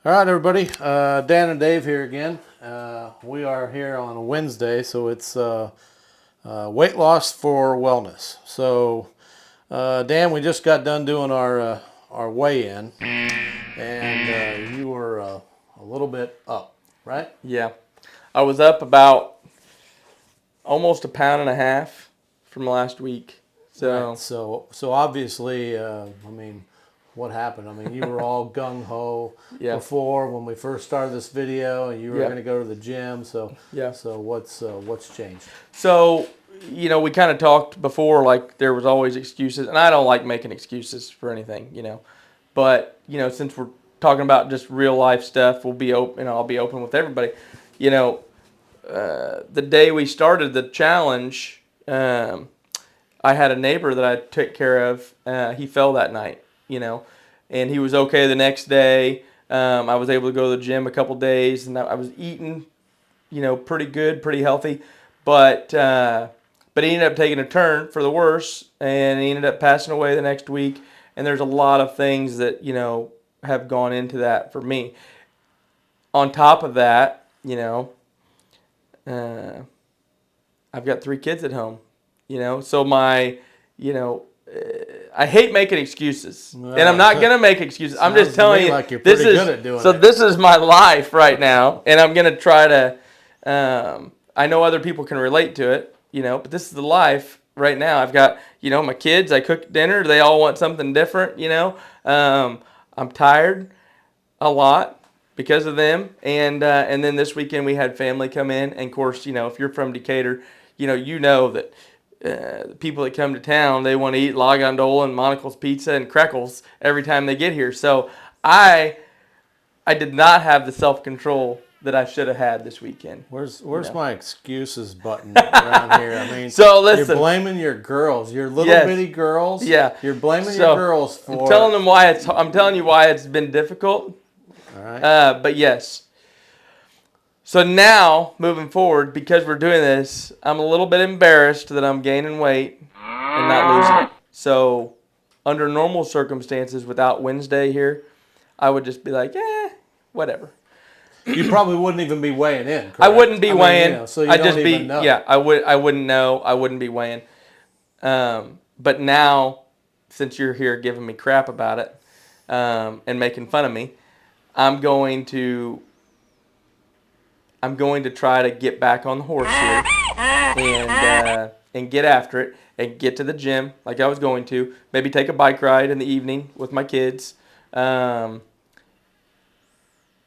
All right, everybody. Dan and Dave here again. We are here on a Wednesday, so it's weight loss for wellness. So, Dan, we just got done doing our weigh-in, and you were a little bit up, right? Yeah. I was up about almost a pound and a half from last week. So, Right. So obviously, what happened? I mean, you were all gung ho yeah. before when we first started this video, and you were Yeah. going to go to the gym. So, Yeah. so what's changed? So, we kind of talked before, like there was always excuses, and I don't like making excuses for anything. But, since we're talking about just real life stuff, we'll be open, I'll be open with everybody. You know, the day we started the challenge, I had a neighbor that I took care of. He fell that night, and he was okay the next day. I was able to go to the gym a couple days, and I was eating, pretty good, pretty healthy. But he ended up taking a turn for the worse, and he ended up passing away the next week. And there's a lot of things that have gone into that for me. On top of that, uh, I've got 3 kids at home. So you know, I hate making excuses, and I'm not gonna make excuses. I'm just Sounds to telling me you, like you're this pretty is good at doing so. it. This is my life right now, and I'm gonna try to. I know other people can relate to it, but this is the life right now. I've got my kids. I cook dinner. They all want something different. I'm tired a lot because of them, and then this weekend we had family come in, and of course, if you're from Decatur, you know that the people that come to town, they want to eat La Gondola and Monocle's Pizza and Crackles every time they get here. So I did not have the self-control that I should have had this weekend. Where's my excuses button around here? I mean, So you're listen, blaming your girls, your little yes, bitty girls. yeah. You're blaming your So girls I'm for. telling them why it's. I'm telling you why it's been difficult. All right. But yes. So now, moving forward, because we're doing this, I'm a little bit embarrassed that I'm gaining weight and not losing it. So, under normal circumstances, without Wednesday here, I would just be like, whatever. You probably wouldn't even be weighing in, correct? I wouldn't be I mean, weighing. so you I'd don't just even be, know. yeah, I wouldn't know. I wouldn't be weighing. But now, since you're here giving me crap about it and making fun of me, I'm going to try to get back on the horse here and get after it and get to the gym like I was going to. Maybe take a bike ride in the evening with my kids. And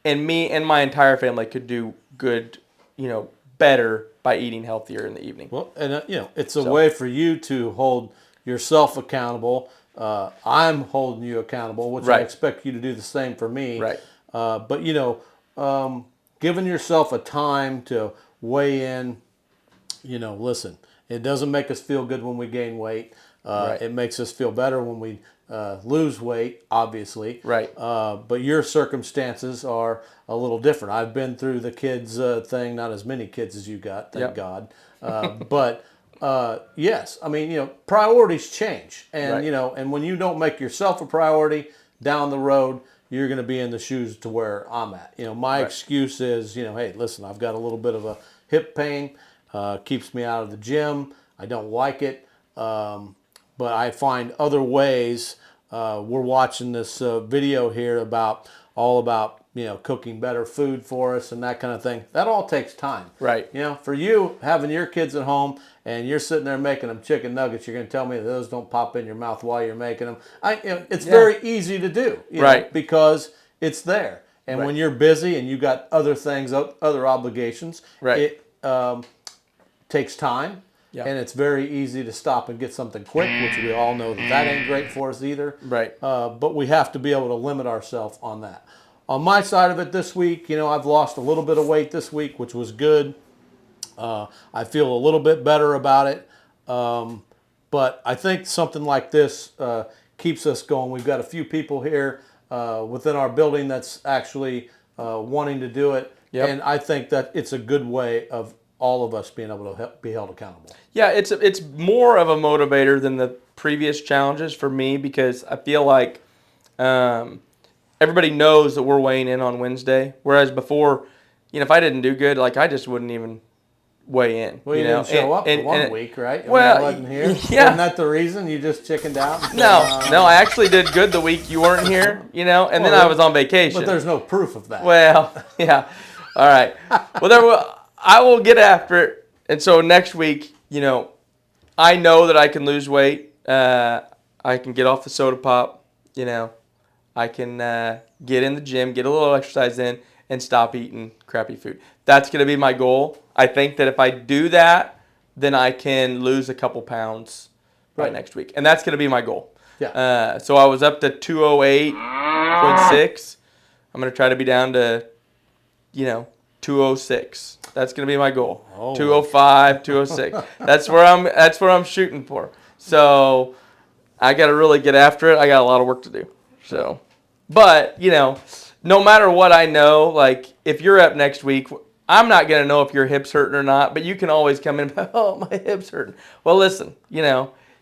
me and my entire family could do good, better by eating healthier in the evening. Well, and it's a way for you to hold yourself accountable. I'm holding you accountable, which I Right. expect you to do the same for me. Right. But giving yourself a time to weigh in. Listen, it doesn't make us feel good when we gain weight. Right. It makes us feel better when we lose weight, obviously. Right. But your circumstances are a little different. I've been through the kids thing, not as many kids as you got, thank Yep. God. But yes, I mean, priorities change. And, Right. and when you don't make yourself a priority down the road, you're going to be in the shoes to where I'm at. My excuse is, hey, listen, I've got a little bit of a hip pain. Keeps me out of the gym. I don't like it. But I find other ways. We're watching this video here about cooking better food for us and that kind of thing. That all takes time. Right. For you having your kids at home and you're sitting there making them chicken nuggets, you're going to tell me that those don't pop in your mouth while you're making them. It's very easy to do. Right. Because it's there. And Right. when you're busy and you got other things, other obligations, Right. it takes time. Yeah. And it's very easy to stop and get something quick, which we all know that ain't great for us either. Right. But we have to be able to limit ourselves on that. On my side of it this week, I've lost a little bit of weight this week, which was good. I feel a little bit better about it. But I think something like this keeps us going. We've got a few people here within our building that's actually wanting to do it. Yep. And I think that it's a good way of all of us being able to be held accountable. Yeah, it's more of a motivator than the previous challenges for me because I feel like everybody knows that we're weighing in on Wednesday. Whereas before, if I didn't do good, like I just wouldn't even weigh in. Well, you didn't show up for 1 week, right? Well, I wasn't here. yeah. Wasn't that the reason you just chickened out? No, I actually did good the week you weren't here, and then I was on vacation. But there's no proof of that. Well, yeah. All right. Well, I will get after it. And so next week, I know that I can lose weight. I can get off the soda pop. I can get in the gym, get a little exercise in, and stop eating crappy food. That's going to be my goal. I think that if I do that, then I can lose a couple pounds by next week. And that's going to be my goal. Yeah. So I was up to 208.6. I'm going to try to be down to, 206. That's going to be my goal. 205, 206. That's where I'm shooting for. So I got to really get after it. I got a lot of work to do. So, but, no matter what I know, like if you're up next week, I'm not going to know if your hip's hurting or not, but you can always come in and oh, my hip's hurting. Well, listen,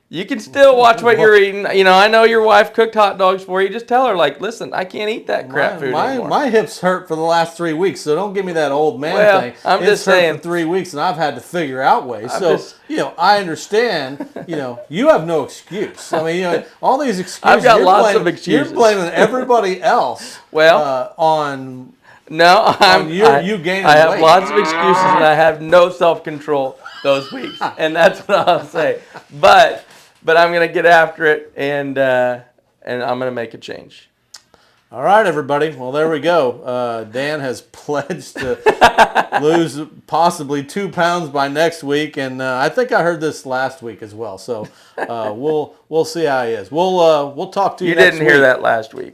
you can still watch what you're eating. I know your wife cooked hot dogs for you. Just tell her, like, listen, I can't eat that crap food anymore. My hips hurt for the last 3 weeks, so don't give me that old man thing. I'm it's just saying. Hurt for 3 weeks, and I've had to figure out ways. I understand. You have no excuse. I mean, all these excuses. I've got lots of excuses. You're blaming everybody else. on. No, you gaining I have weight. lots of excuses, and I have no self-control those weeks, and that's what I'll say. But I'm gonna get after it, and I'm gonna make a change. All right, everybody. Well, there we go. Dan has pledged to lose possibly 2 pounds by next week, and I think I heard this last week as well. So we'll see how he is. We'll talk to you. You next didn't hear that last week.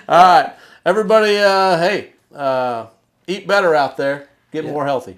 All right, everybody. Hey, eat better out there. Get more healthy.